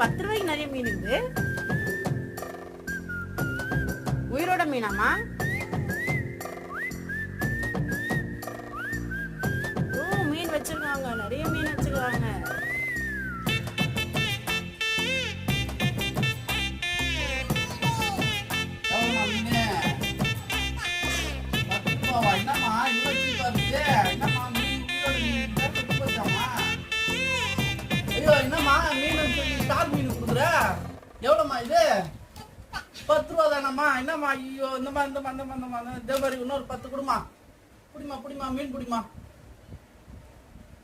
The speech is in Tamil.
10 ரூபாய்க்கு நிறைய மீன் இருக்குது. உயிரோட மீனாமா? ஓ, மீன் வச்சிருக்காங்க, நிறைய மீன் வச்சிருக்காங்க. என்னம்மா மீன் ஸ்டார் மீன் கொடுக்குற? எவ்வளோம்மா இது? 10 ரூபா தானம்மா? என்னம்மா? ஐயோ, இந்தம்மா இதே மாதிரி இன்னொரு 10 கொடுமா. பிடிமா மீன் பிடிமா.